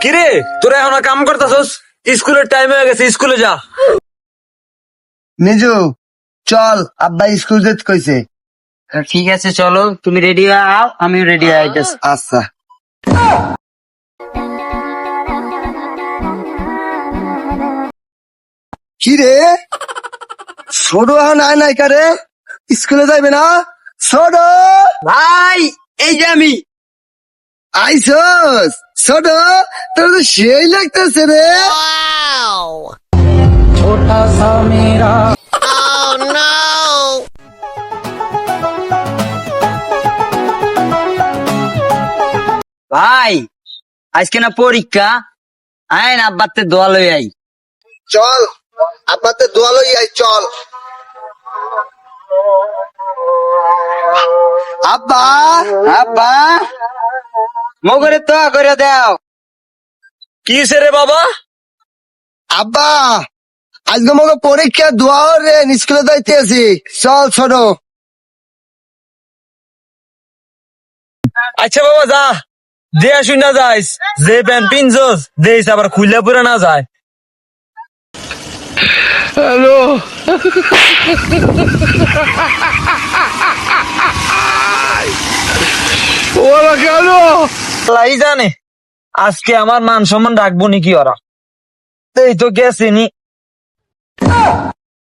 কিরে তোরা এখন কাম করতেছস? স্কুলের টাইম হয়ে গেছে, স্কুলে যা। নিজু চল, আব্বা স্কুল যেতে কইছে। ঠিক আছে চলো, তুমি রেডি হও, আমিও রেডি হইতেছি। আচ্ছা। কি রে ছোট এখন আয় নাই কারে, স্কুলে যাইবে না? ছোট ভাই এই যে আমি। আইসস ছোট, তোর তো সেই লাগতেছে রে। ভাই আজকে না পরীক্ষা, আয় না আব্বাতে দোয়া লই আই। চল আব্বা তো দোয়া লই আই, চল। আব্বা আব্বা মগরে তো করে দাও। কি হইছে রে বাবা? আব্বা আজকে মগে পরীক্ষা দোয়া রে, স্কুলে যাইতে আছি, চল ছোট। আচ্ছা বাবা যা, যে আসুন না যাইস, যে প্যান্ট পিনছস দেইস আবার খুইলা পুরা না যায়। আল্লাহই জানে আজকে আমার মান সম্মান রাখবো নাকি ওরা। এই তো গেছে নি।